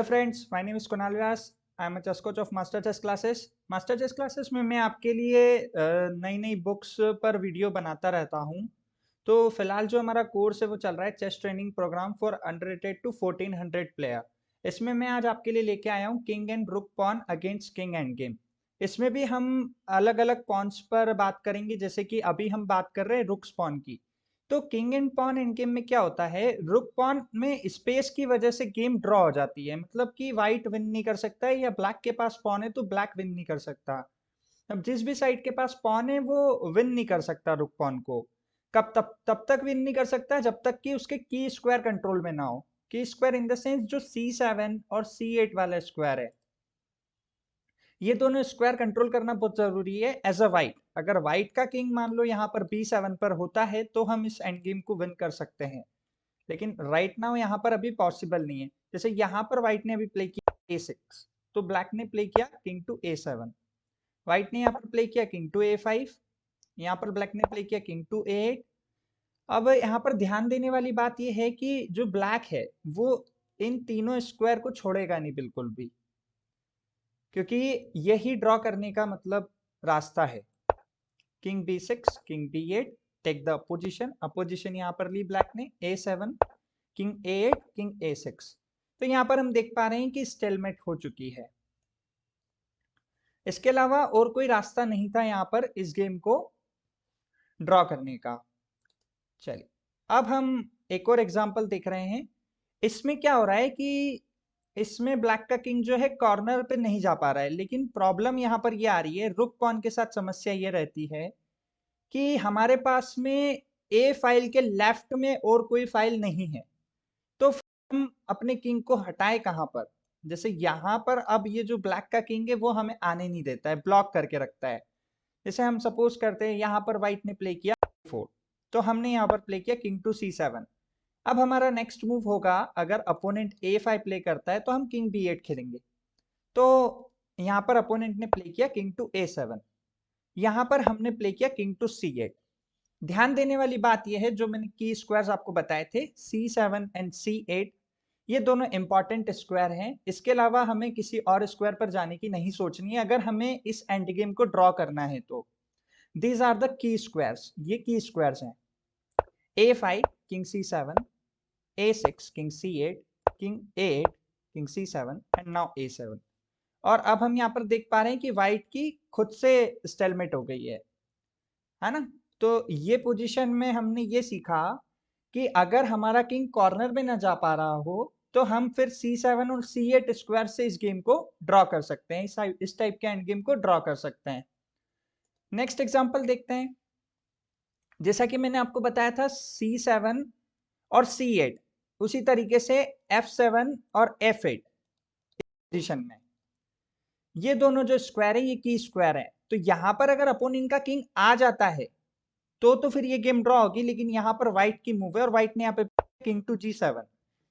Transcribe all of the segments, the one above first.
Friends, my name is Kunal Vyas. I am a chess coach of master chess classes. Master chess classes में मैं आपके लिए नई नई बुक्स पर वीडियो बनाता रहता हूं। तो फिलहाल जो हमारा कोर्स है वो चल रहा है chess training programme for underrated to 1400 player. इसमें मैं आज आपके लिए लेके आया हूं king and rook pawn against king endgame. इसमें भी हम अलग अलग पॉन्स पर बात करेंगे, जैसे कि अभी हम बात कर रहे हैं रुक्स पॉन की। तो king and pawn endgame में क्या होता है, रुक पॉन में स्पेस की वजह से गेम ड्रॉ हो जाती है। मतलब कि व्हाइट विन नहीं कर सकता है, या ब्लैक के पास पॉन है तो ब्लैक विन नहीं कर सकता। अब जिस भी साइड के पास पॉन है वो विन नहीं कर सकता रुक पॉन को। कब तब तक विन नहीं कर सकता जब तक कि उसके की स्क्वायर कंट्रोल में ना हो। की स्क्वायर इन द सेंस जो C7 और C8 वाला स्क्वायर है, ये दोनों स्क्वायर कंट्रोल करना बहुत जरूरी है एज अ वाइट। अगर वाइट का किंग मान लो यहाँ पर B7 पर होता है तो हम इस एंड गेम को विन कर सकते हैं, लेकिन राइट नाउ यहाँ पर अभी पॉसिबल नहीं है। जैसे यहाँ पर व्हाइट ने अभी प्ले किया A6, तो ब्लैक ने प्ले किया किंग टू A7। व्हाइट ने यहाँ पर प्ले किया किंग टू A5, यहाँ पर ब्लैक ने प्ले किया किंग टू A8। अब यहाँ पर ध्यान देने वाली बात यह है कि जो ब्लैक है वो इन तीनों स्क्वायर को छोड़ेगा नहीं बिल्कुल भी, क्योंकि यही ड्रॉ करने का मतलब रास्ता है। King B6, king B8, take the opposition. Opposition यहाँ पर ली ब्लैक ने A7, king A8, king A6। तो यहाँ पर हम देख पा रहे हैं कि स्टेलमेट हो चुकी है। इसके अलावा और कोई रास्ता नहीं था यहाँ पर इस गेम को ड्रॉ करने का। चलिए अब हम एक और एग्जांपल देख रहे हैं। इसमें क्या हो रहा है कि इसमें ब्लैक का किंग जो है कॉर्नर पे नहीं जा पा रहा है, लेकिन प्रॉब्लम यहाँ पर ये आ रही है, रुक पॉन के साथ समस्या ये रहती है कि हमारे पास में ए फाइल के लेफ्ट में और कोई फाइल नहीं है। तो हम अपने किंग को हटाए कहां पर? जैसे यहां पर अब ये जो ब्लैक का किंग है वो हमें आने नहीं देता है, ब्लॉक करके रखता है। जैसे हम सपोज करते हैं यहाँ पर व्हाइट ने प्ले किया 4, तो हमने यहाँ पर प्ले किया किंग टू C7। अब हमारा नेक्स्ट मूव होगा, अगर अपोनेंट A5 प्ले करता है तो हम किंग B8 खेलेंगे। तो यहाँ पर अपोनेंट ने प्ले किया किंग टू A7, यहाँ पर हमने प्ले किया किंग टू C8। ध्यान देने वाली बात यह है, जो मैंने की स्क्वायर्स आपको बताए थे C7 एंड C8, ये दोनों इंपॉर्टेंट स्क्वायर हैं। इसके अलावा हमें किसी और स्क्वायर पर जाने की नहीं सोचनी है अगर हमें इस एंड गेम को ड्रॉ करना है तो। These are the key squares, ये की स्क्वायर्स हैं। A5 king C7, A6 king C8, king A8 king C7 and now A7। और अब हम यहाँ पर देख पा रहे हैं कि व्हाइट की खुद से स्टेलमेट हो गई है ना। तो ये पोजीशन में हमने ये सीखा कि अगर हमारा किंग कॉर्नर में ना जा पा रहा हो तो हम फिर C7 और C8 स्क्वायर से इस गेम को ड्रॉ कर सकते हैं, इस टाइप के एंड गेम को ड्रॉ कर सकते हैं। नेक्स्ट एग्जांपल देखते हैं। जैसा कि मैंने आपको बताया था C7 और C8, उसी तरीके से F7 और F8 पोजीशन में ये दोनों जो स्क्वायर है ये की स्क्वायर है। तो यहां पर अगर अपोनेंट का किंग आ जाता है तो फिर ये गेम ड्रॉ होगी, लेकिन यहाँ पर व्हाइट की मूव है और व्हाइट ने यहाँ पे किंग टू G7,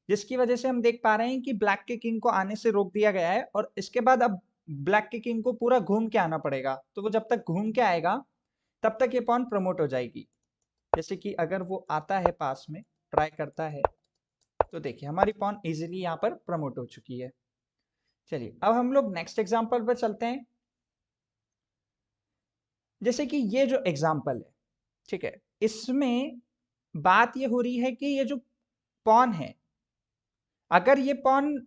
जिसकी वजह से हम देख पा रहे हैं कि ब्लैक के किंग को आने से रोक दिया गया है। और इसके बाद अब ब्लैक के किंग को पूरा घूम के आना पड़ेगा। तो वो जब तक घूम के आएगा तब तक ये पॉन प्रमोट हो जाएगी। जैसे कि अगर वो आता है पास में, ट्राई करता है, तो देखिए हमारी पॉन इजिली यहाँ पर प्रमोट हो चुकी है। चलिए अब हम लोग नेक्स्ट एग्जाम्पल पर चलते हैं। जैसे कि ये जो एग्जाम्पल है, ठीक है, इसमें बात ये हो रही है कि ये जो पॉन है, अगर ये pawn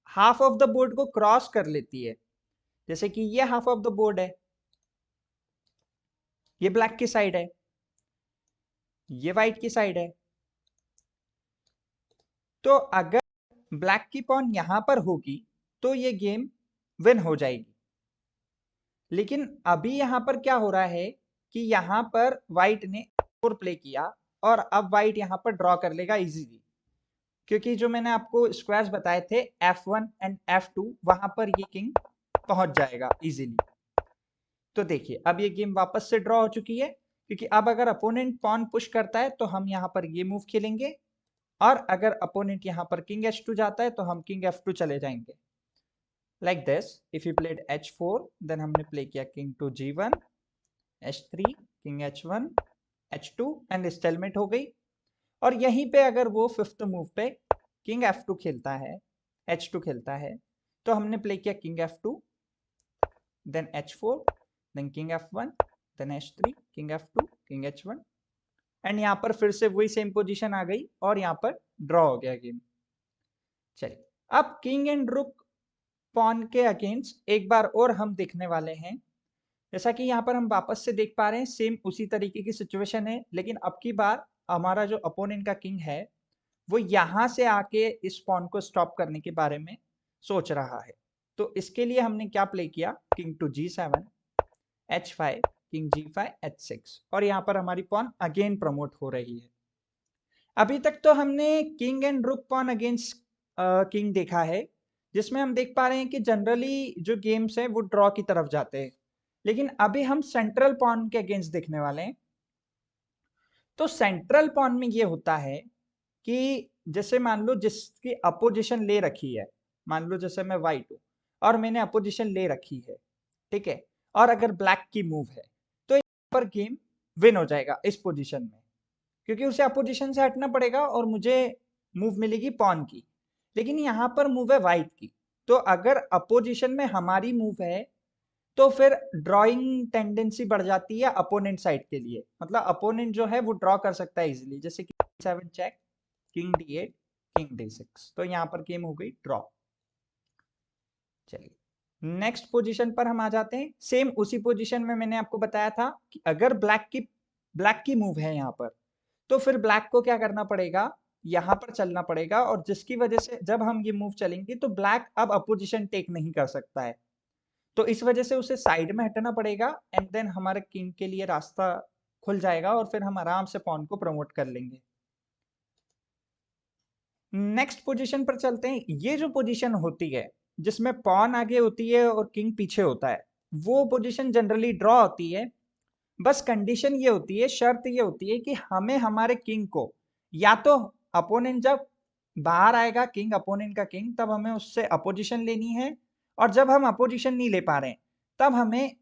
half of the board को क्रॉस कर लेती है, जैसे कि ये हाफ ऑफ द बोर्ड है, ये ब्लैक की साइड है, ये व्हाइट की साइड है, तो अगर ब्लैक की पॉन यहां पर होगी तो ये गेम विन हो जाएगी। लेकिन अभी यहां पर क्या हो रहा है कि यहां पर व्हाइट ने 4 प्ले किया और अब व्हाइट यहां पर ड्रॉ कर लेगा इजीली, क्योंकि जो मैंने आपको स्क्वायर्स बताए थे F1 एंड F2, वहां पर ये किंग पहुंच जाएगा इजीली। तो देखिए अब ये गेम वापस से ड्रॉ हो चुकी है, क्योंकि अब अगर अपोनेंट पॉन पुश करता है तो हम यहाँ पर ये मूव खेलेंगे, और अगर अपोनेंट यहाँ पर किंग H2 जाता है तो हम किंग F2 चले जाएंगे। Like this, if you played H4, then हमने प्ले किया king to G1, H3, king H1, H2 and stalemate हो गई। और यहीं पे अगर वो फिफ्थ मूव पे किंग F2 खेलता है H2 खेलता है, तो हमने प्ले किया king F2, then H4, then king F1, then H3, king F2, king H1, and यहाँ पर फिर से वही सेम पोजीशन आ गई और यहाँ पर ड्रॉ हो गया गेम। चलिए, अब किंग एंड रुक पॉन के अगेंस्ट एक बार और हम देखने वाले हैं। जैसा कि यहाँ पर हम वापस से देख पा रहे हैं, सेम उसी तरीके की सिचुएशन है, लेकिन अब की बार हमारा जो अपोनेंट का किंग है वो यहाँ से आके इस पॉन को स्टॉप करने के बारे में सोच रहा है। तो इसके लिए हमने क्या प्ले किया, king to G7, H5, king G5, H6, और यहाँ पर हमारी पॉन अगेन प्रमोट हो रही है। अभी तक तो हमने king and rook pawn against king देखा है, जिसमें हम देख पा रहे हैं कि जनरली जो गेम्स है वो ड्रॉ की तरफ जाते हैं, लेकिन अभी हम सेंट्रल पॉन के अगेंस्ट देखने वाले हैं। तो सेंट्रल पॉन में ये होता है कि जैसे मान लो जिसकी अपोजिशन ले रखी है, मान लो जैसे मैं वाइट हूं और मैंने अपोजिशन ले रखी है, ठीक है, और अगर ब्लैक की मूव है तो यहाँ पर गेम विन हो जाएगा इस पोजीशन में, क्योंकि उसे अपोजिशन से हटना पड़ेगा और मुझे मूव मिलेगी पॉन की। लेकिन यहाँ पर मूव है वाइट की, तो अगर अपोजिशन में हमारी मूव है तो फिर ड्रॉइंग टेंडेंसी बढ़ जाती है अपोनेंट साइड के लिए, मतलब अपोनेंट जो है वो ड्रॉ कर सकता है इजीली, जैसे कि 7 check, king D8, king D6, तो यहाँ पर गेम हो गई ड्रॉ। चलिए, नेक्स्ट पोजीशन पर हम आ जाते हैं। सेम उसी पोजीशन में मैंने आपको बताया था कि अगर ब्लैक की मूव है यहाँ पर, तो फिर ब्लैक को क्या करना पड़ेगा, यहाँ पर चलना पड़ेगा, और जिसकी वजह से जब हम ये मूव चलेंगे तो ब्लैक अब अपोजिशन टेक नहीं कर सकता है, तो इस वजह से उसे साइड में हटना पड़ेगा, एंड देन हमारे किंग के लिए रास्ता खुल जाएगा और फिर हम आराम से पॉन को प्रमोट कर लेंगे। नेक्स्ट पोजीशन पर चलते हैं। ये जो पोजीशन होती है जिसमें पॉन आगे होती है और किंग पीछे होता है, वो पोजीशन जनरली ड्रॉ होती है। बस कंडीशन ये होती है, शर्त ये होती है कि हमें हमारे किंग को, या तो अपोनेंट जब बाहर आएगा किंग, अपोनेंट का किंग, तब हमें उससे अपोजिशन लेनी है, और जब हम अपोजिशन नहीं ले पा रहे हैं तब हमें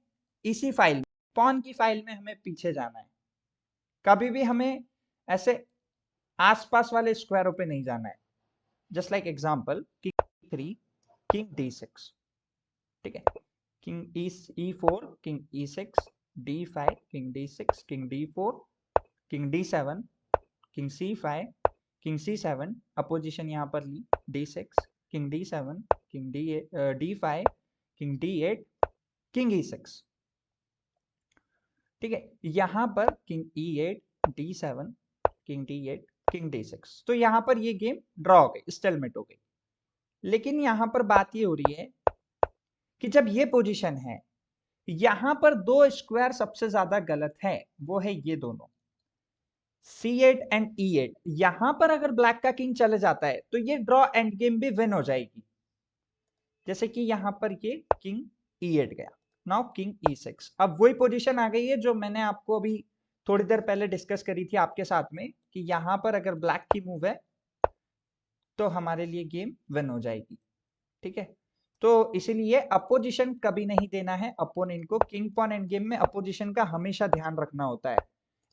इसी फाइल, पॉन की फाइल में हमें पीछे जाना है। कभी भी हमें ऐसे आसपास वाले स्क्वायरों पे नहीं जाना है। Just like example, king E3, king D6, ठीक है, king E4, king E6, D5, king D6, king D4, king D7, king C5, king C7, opposition यहाँ पर ली D6, king D7, king D5, king D8, king E6, ठीक है, यहाँ पर king E8, D7, king D8, king D6, तो यहाँ पर ये गेम ड्रॉ हो गई, स्टेलमेट हो गई। लेकिन यहाँ पर बात ये हो रही है कि जब ये पोजीशन है, यहाँ पर दो स्क्वायर सबसे ज्यादा गलत है, वो है ये दोनों C8 एंड E8। यहां पर अगर ब्लैक का किंग चले जाता है तो ये ड्रॉ एंड गेम भी विन हो जाएगी, जैसे कि यहां पर ये किंग E8 गया, नाउ किंग E6। अब वही पोजीशन आ गई है जो मैंने आपको अभी थोड़ी देर पहले डिस्कस करी थी आपके साथ में, कि यहां पर अगर ब्लैक की मूव है तो हमारे लिए गेम विन हो जाएगी, ठीक है। तो इसीलिए अपोजिशन कभी नहीं देना है अपोनेंट को। किंग पॉन एंड गेम में अपोजिशन का हमेशा ध्यान रखना होता है।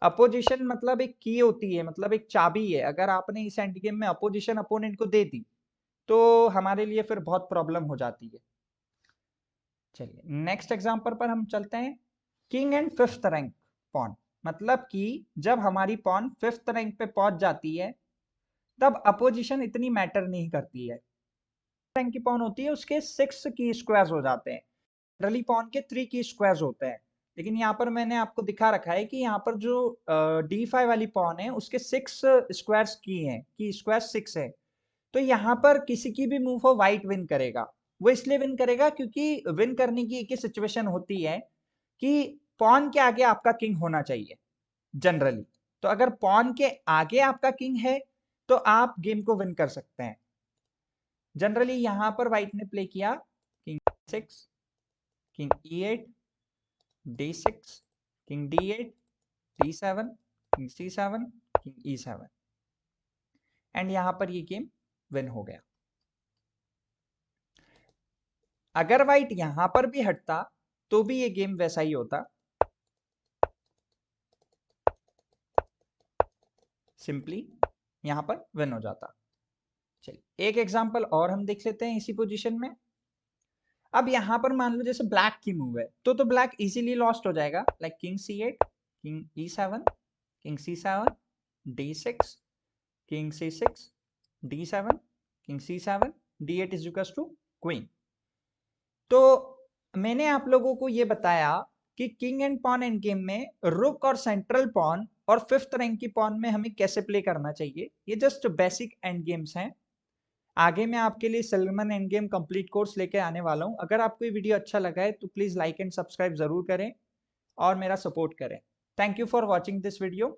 अपोजिशन मतलब एक की होती है, मतलब एक चाबी है। अगर आपने इस एंड गेम में अपोजिशन अपोनेंट को दे दी तो हमारे लिए फिर बहुत प्रॉब्लम हो जाती है। चलिए, नेक्स्ट एग्जांपल पर हम चलते हैं। King and 5th rank pawn, मतलब कि जब हमारी पॉन 5th रैंक पे पहुंच जाती है तब अपोजिशन इतनी मैटर नहीं करती है। रैंक की पॉन होती है उसके 6 की स्क्वायर्स हो जाते हैं, जनरली पॉन के 3 की स्क्वायर्स होते हैं, लेकिन यहाँ पर मैंने आपको दिखा रखा है कि यहाँ पर जो D5 वाली पॉन है उसके 6 स्क्वायर्स की हैं, की स्क्वायर 6 है, तो यहाँ पर किसी की भी मूव हो व्हाइट विन करेगा। वो इसलिए विन करेगा क्योंकि विन करने की एक ही सिचुएशन होती है कि पॉन के आगे आपका किंग होना चाहिए जनरली। तो अगर पॉन के आगे आपका किंग है तो आप गेम को विन कर सकते हैं। जनरली यहां पर व्हाइट ने प्ले किया king 6, king E8, D6, king D8, D7, king C7, king E7, and यहां पर ये गेम विन हो गया। अगर व्हाइट यहां पर भी हटता तो भी ये गेम वैसा ही होता, सिंपली यहां पर विन हो जाता। चलिए एक एग्जांपल और हम देख लेते हैं इसी पोजीशन में। अब यहाँ पर मान लो जैसे ब्लैक की मूव है तो ब्लैक इजीली लॉस्ट हो जाएगा, like king c8, king e7, king c7, d6, king c6, d7, king c7, d8 is equals to queen. तो मैंने आप लोगों को ये बताया कि king and pawn endgame में रुक और सेंट्रल पॉन और फिफ्थ रैंक की पॉन में हमें कैसे प्ले करना चाहिए। ये जस्ट बेसिक एंड गेम्स हैं। आगे मैं आपके लिए Salomon end game complete course लेके आने वाला हूं। अगर आपको ये वीडियो अच्छा लगा है तो प्लीज लाइक एंड सब्सक्राइब जरूर करें और मेरा सपोर्ट करें। Thank you for watching this video.